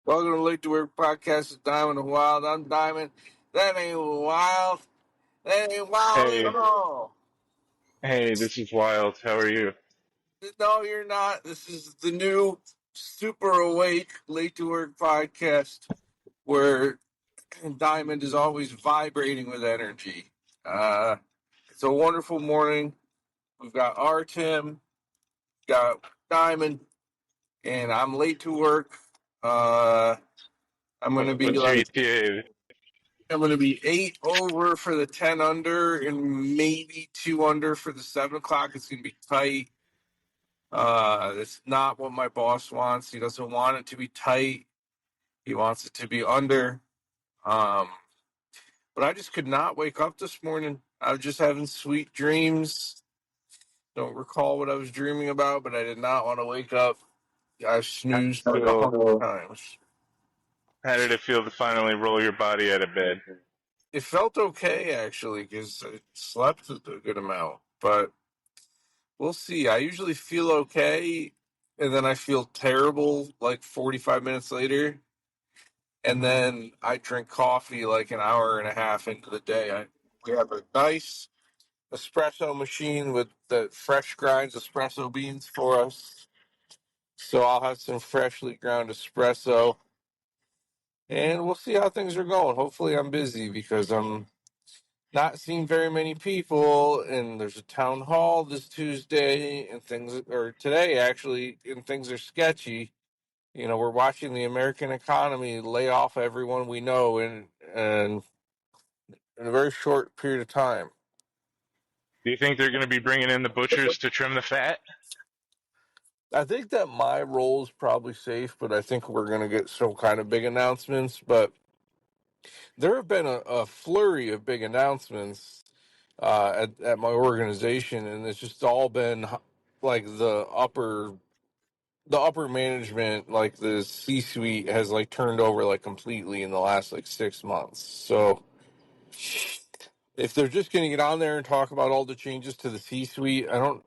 Welcome to Late to Work Podcast with Diamond and Wild. I'm Diamond. That ain't wild. That ain't wild at Hey, all. this is Wild. How are you? No, you're not. This is the new Super Awake Late to Work Podcast where Diamond is always vibrating with energy. It's a wonderful morning. We've got our Tim, got Diamond, and I'm late to work. I'm gonna be What's your like ETA? I'm going to be 8 over for the 10 under and maybe 2 under for the 7 o'clock. It's going to be tight. That's not what my boss wants. He doesn't want it to be tight. He wants it to be under. Um, but I just could not wake up this morning. I was just having sweet dreams. Don't recall what I was dreaming about, but I did not want to wake up. I How snoozed did like it a feel? hundred times. How did it feel to finally roll your body out of bed? It felt okay actually because I slept a good amount, but we'll see. I usually feel okay, and then I feel terrible like 45 minutes later, and then I drink coffee like an hour and a half into the day. We have a nice espresso machine with the fresh grinds espresso beans for us, so I'll have some freshly ground espresso, and we'll see how things are going. Hopefully, I'm busy because I'm not seeing very many people, and there's a town hall this Tuesday, and things or today actually, and things are sketchy. You know, we're watching the American economy lay off everyone we know in a very short period of time. Do you think they're going to be bringing in the butchers to trim the fat? I think that my role is probably safe, but I think we're going to get some kind of big announcements. But there have been a flurry of big announcements at my organization, and it's just all been like the upper management, like the C suite, has like turned over like completely in the last like 6 months. So if they're just going to get on there and talk about all the changes to the C suite, I don't.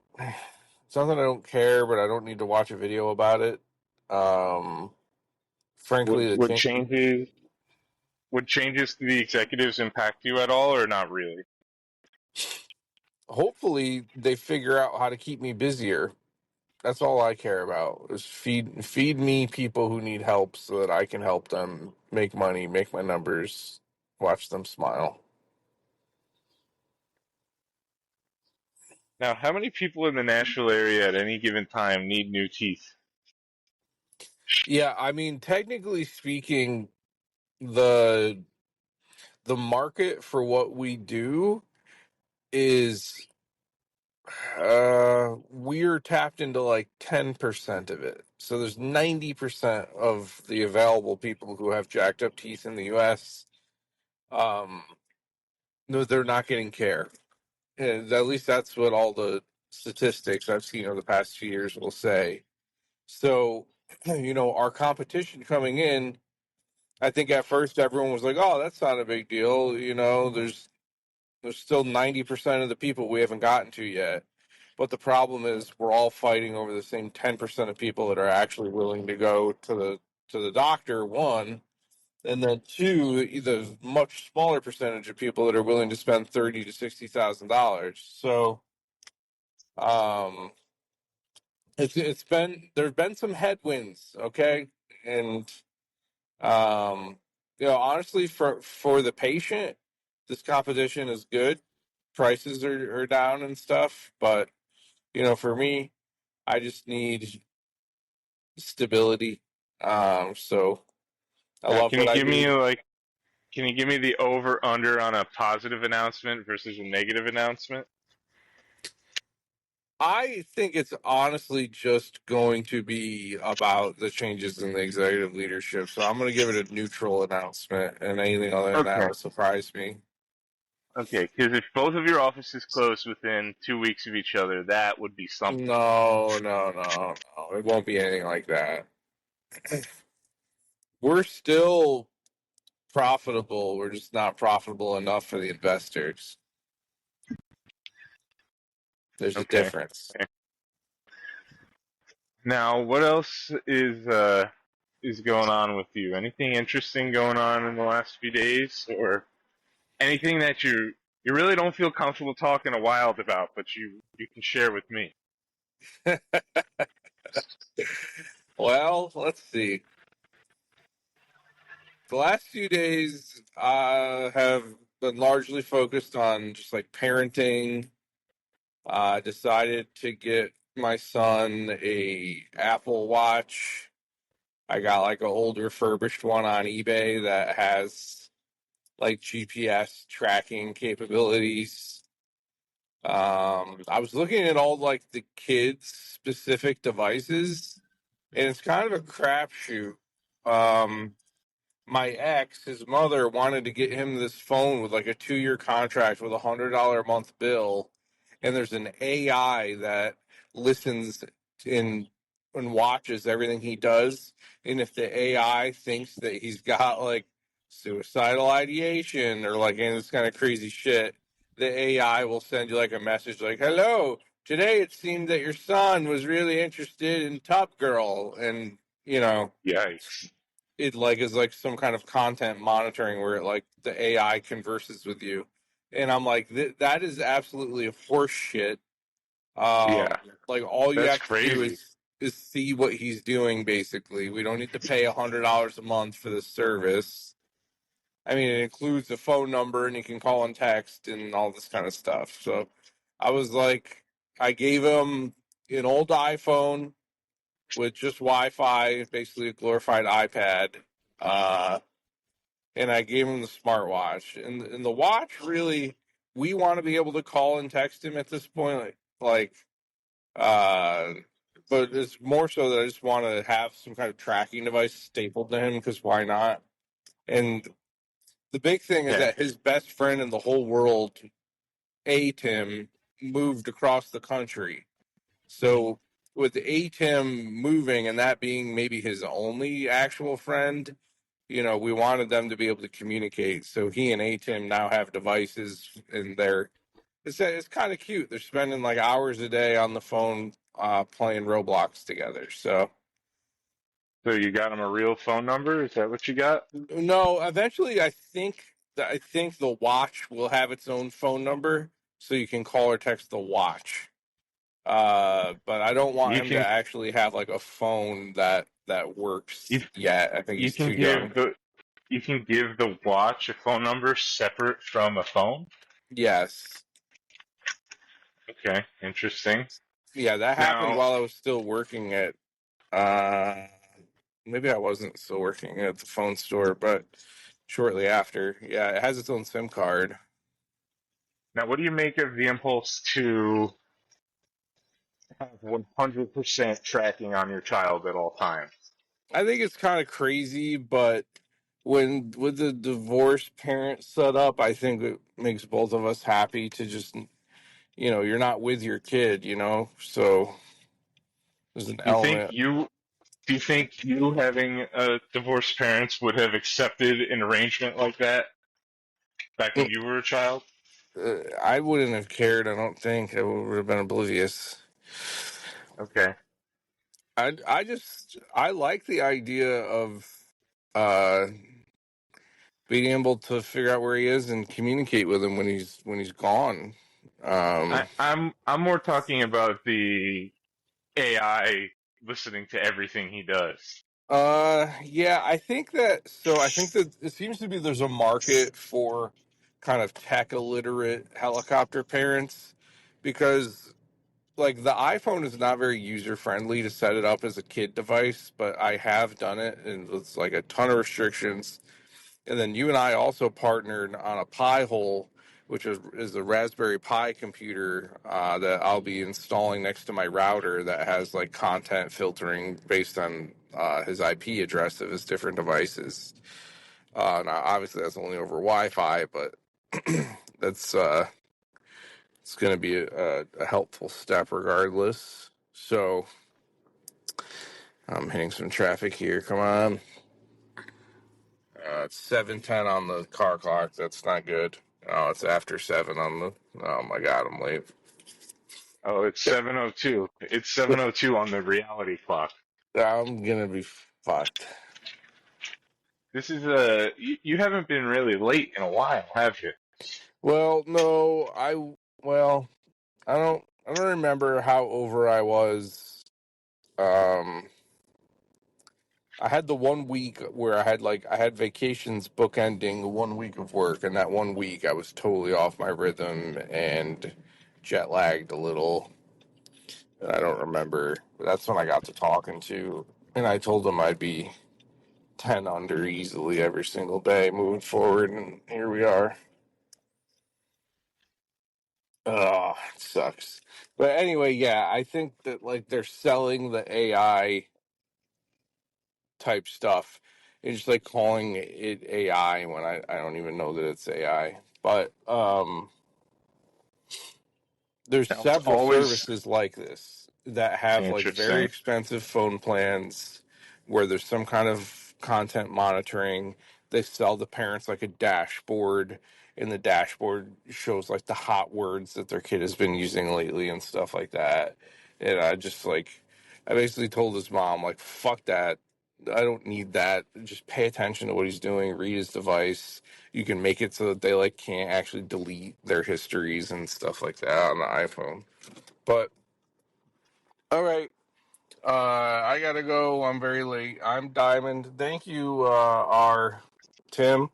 It's not that I don't care, but I don't need to watch a video about it. Um, Would frankly, the would change. changes would changes to the executives impact you at all, or not really? Hopefully, they figure out how to keep me busier. That's all I care about is feed me people who need help so that I can help them make money, make my numbers, watch them smile. Now, how many people in the Nashville area at any given time need new teeth? Yeah, I mean, technically speaking, the the market for what we do is we're tapped into like 10% of it. So there's 90% of the available people who have jacked up teeth in the US. Um, no, they're not getting care. And at least that's what all the statistics I've seen over the past few years will say. So, our competition coming in, I think at first everyone was like, "Oh, that's not a big deal." There's still 90% of the people we haven't gotten to yet. But the problem is we're all fighting over the same 10% of people that are actually willing to go to the doctor, one, and then two, the much smaller percentage of people that are willing to spend $30,000 to $60,000. So um it's been there's been some headwinds, okay? And honestly, for the patient, this competition is good. Prices are down and stuff, but for me, I just need stability. So I Now, love what I do. can you give me the over under on a positive announcement versus a negative announcement? I think it's honestly just going to be about the changes in the executive leadership. So I'm going to give it a neutral announcement, and anything other than that Okay. will surprise me. Okay, because if both of your offices close within 2 weeks of each other, that would be something. No, no, no, no. It won't be anything like that. We're still profitable. We're just not profitable enough for the investors. There's a Okay. difference. Now, what else is is going on with you? Anything interesting going on in the last few days, or anything that you really don't feel comfortable talking to Wild about, but you can share with me? Well, let's see. The last few days have been largely focused on just like parenting. I decided to get my son a Apple Watch. I got like an old refurbished one on eBay that has like GPS tracking capabilities. I was looking at all like the kids specific devices, and it's kind of a crapshoot. Um, my ex, his mother, wanted to get him this phone with like a 2-year contract with $100 a month bill, and there's an AI that listens in and watches everything he does, and if the AI thinks that he's got like suicidal ideation or like any of this kind of crazy shit, the AI will send you like a message like, "Hello, today it seemed that your son was really interested in Top Girl," and you know Yikes! it like is like some kind of content monitoring where it like the AI converses with you, and I'm like that is absolutely horse shit. Yeah, Like all you that's have to do crazy. is see what he's doing. Basically, we don't need to pay $100 a month for this service. I mean, it includes a phone number and you can call and text and all this kind of stuff. So I was like, I gave him an old iPhone with just Wi-Fi, basically a glorified iPad. Uh, and I gave him the smartwatch. And the watch really, we want to be able to call and text him at this point, uh, but it's more so that I just want to have some kind of tracking device stapled to him because why not? And the big thing is Okay. that his best friend in the whole world, A Tim, moved across the country. So with A Tim moving and that being maybe his only actual friend, we wanted them to be able to communicate. So he and Atim now have devices, and it's kind of cute. They're spending like hours a day on the phone playing Roblox together. So So you got him a real phone number? Is that what you got? no, eventually I think the watch will have its own phone number, so you can call or text the watch. But I don't want You him to can actually have like a phone that you works yet. I think you he's too can young. give the watch a phone number separate from a phone. Yes. Okay, interesting. Yeah, that happened Now, while I was still working at uh maybe I wasn't still working at the phone store, but shortly after. Yeah, it has its own SIM card. what do you make of the impulse to have 100% tracking on your child at all times? I think it's kind of crazy, but when with the divorced parent set up, I think it makes both of us happy to just you're not with your kid, so there's an Do you think element. you do you think you having divorced parents would have accepted an arrangement like that back when you were a child? I wouldn't have cared. I don't think I would have been oblivious. Okay. I like the idea of uh being able to figure out where he is and communicate with him when he's gone. Um I'm more talking about the AI listening to everything he does. yeah, I think that it seems to be there's a market for kind of tech illiterate helicopter parents because like the iPhone is not very user friendly to set it up as a kid device, but I have done it and it's like a ton of restrictions. And then you and I also partnered on a Pi hole, which is a Raspberry Pi computer that I'll be installing next to my router that has like content filtering based on his IP address of his different devices. Now, obviously, that's only over Wi-Fi, but that's it's going to be a helpful step regardless. So I'm hitting some traffic here. Come on. It's 7:10 on the car clock. That's not good. Oh, it's after 7 on the. Oh my God, I'm late. Oh, it's 7:02. It's 7:02 on the reality clock. I'm gonna be fucked. This is you haven't been really late in a while, have you? Well, no, well, I don't remember how over I was. Um, I had the 1 week where I had vacations bookending 1 week of work, and that 1 week I was totally off my rhythm and jet lagged a little. And I don't remember. That's when I got to talking to, and I told him I'd be 10 under easily every single day moving forward, and here we are. Oh, it sucks. But anyway, yeah, I think that like they're selling the AI type stuff. It's just like calling it AI when I don't even know that it's AI. But there's Now, it's several always services like this that have like very interesting. expensive phone plans where there's some kind of content monitoring. They sell the parents like a dashboard, and the dashboard shows like the hot words that their kid has been using lately and stuff like that. And I basically told his mom, like, fuck that. I don't need that. Just pay attention to what he's doing, read his device. You can make it so that they like can't actually delete their histories and stuff like that on the iPhone. But all right, I gotta go. I'm very late. I'm Diamond. Thank you, R. Tim,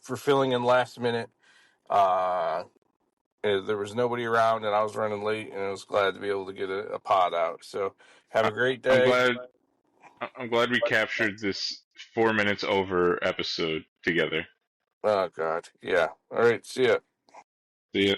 for filling in last minute. There was nobody around, and I was running late, and I was glad to be able to get a pod out. So have I, a great I'm day. glad. I'm glad we captured this 4 minutes over episode together. Oh God, yeah. All right, see ya. See ya.